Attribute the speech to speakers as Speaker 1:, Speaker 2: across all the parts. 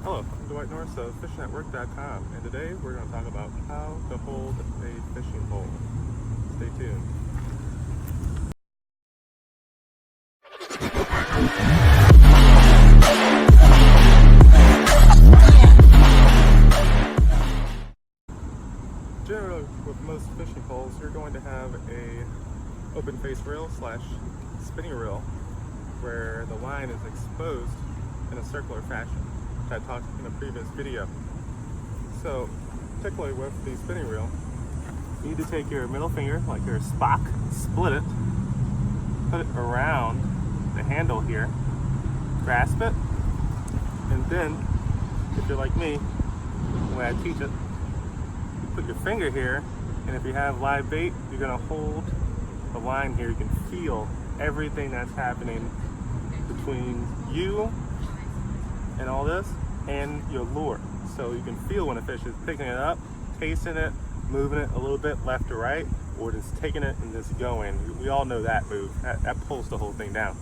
Speaker 1: Hello, I'm Dwight Norris of FishNetwork.com, and today we're going to talk about how to hold a fishing pole. Stay tuned. Generally, with most fishing poles, you're going to have a open face reel slash spinning reel where the line is exposed in a circular fashion, which I talked in a previous video. So, particularly with the spinning reel, you need to take your middle finger, like your Spock, split it, put it around the handle here, grasp it, and then, if you're like me, the way I teach it, you put your finger here, and if you have live bait, you're going to hold the line here. You can feel everything that's happening between you and all this and your lure. So you can feel when a fish is picking it up, tasting it, moving it a little bit left to right, or just taking it and just going. We all know that move. That pulls the whole thing down.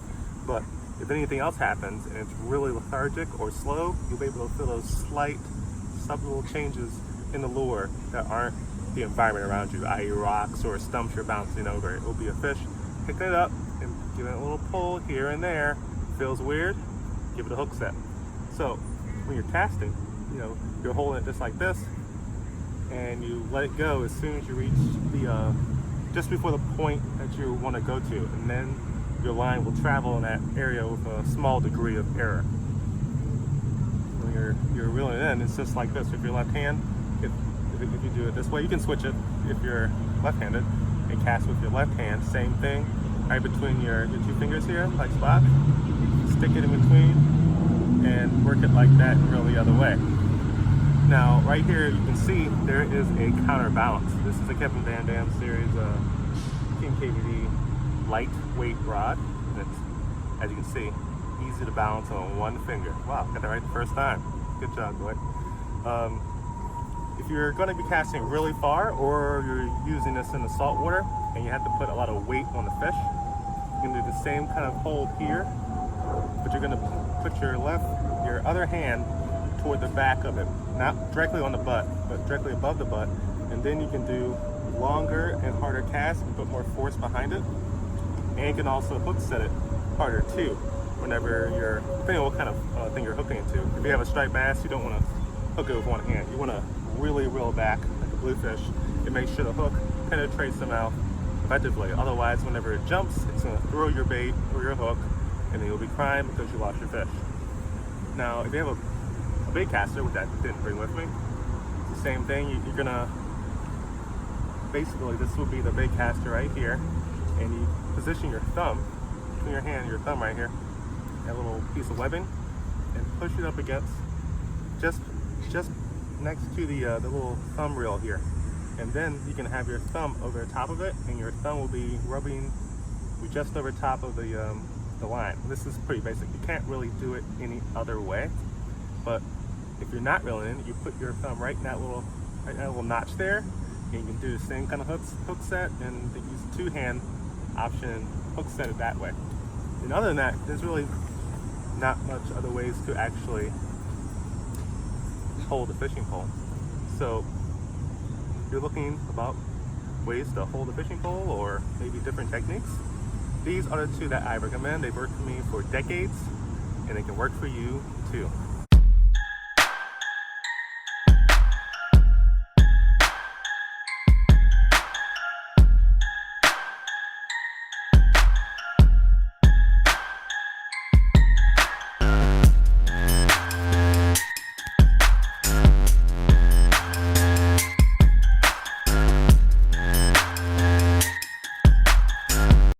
Speaker 1: But if anything else happens and it's really lethargic or slow, you'll be able to feel those slight, subtle changes in the lure that aren't the environment around you, i.e. rocks or stumps you're bouncing over. It will be a fish picking it up and giving it a little pull here and there. Feels weird, give it a hook set. So when you're casting, you're holding it just like this, and you let it go as soon as you reach the just before the point that you want to go to, and then your line will travel in that area with a small degree of error. When you're reeling it in, it's just like this. If you're left hand, if you do it this way, you can switch it if you're left-handed and cast with your left hand. Same thing, right between your two fingers here, like Spock. Stick it in between and work it like that and reel the other way. Now, right here, you can see there is a counterbalance. This is a Kevin Van Dam series Team KVD lightweight rod. And it's, as you can see, easy to balance on one finger. Wow, got that right the first time. Good job, Dwight. If you're going to be casting really far, or you're using this in the salt water and you have to put a lot of weight on the fish, you can do the same kind of hold here, but you're going to put your other hand toward the back of it, not directly on the butt, but directly above the butt, and then you can do longer and harder casts and put more force behind it, and you can also hook set it harder too, whenever you're, depending on what kind of thing you're hooking into. If you have a striped bass, you don't want to hook it with one hand. You want to really reel back like a bluefish and make sure the hook penetrates the mouth effectively. Otherwise, whenever it jumps, it's going to throw your bait or your hook, and then you'll be crying because you lost your fish. Now, if you have a bait caster, which I didn't bring with me, it's the same thing. You're gonna, basically, this will be the bait caster right here, and you position your thumb between your hand and your thumb right here, that little piece of webbing, and push it up against just next to the little thumb reel here, and then you can have your thumb over the top of it, and your thumb will be rubbing just over top of the line. This is pretty basic. You can't really do it any other way, but if you're not reeling in, you put your thumb right in that little notch there, and you can do the same kind of hook set, and use the two-hand option, hook set it that way. And other than that, there's really not much other ways to actually hold a fishing pole. So you're looking about ways to hold a fishing pole, or maybe different techniques. These are the two that I recommend. They've worked for me for decades, and they can work for you too.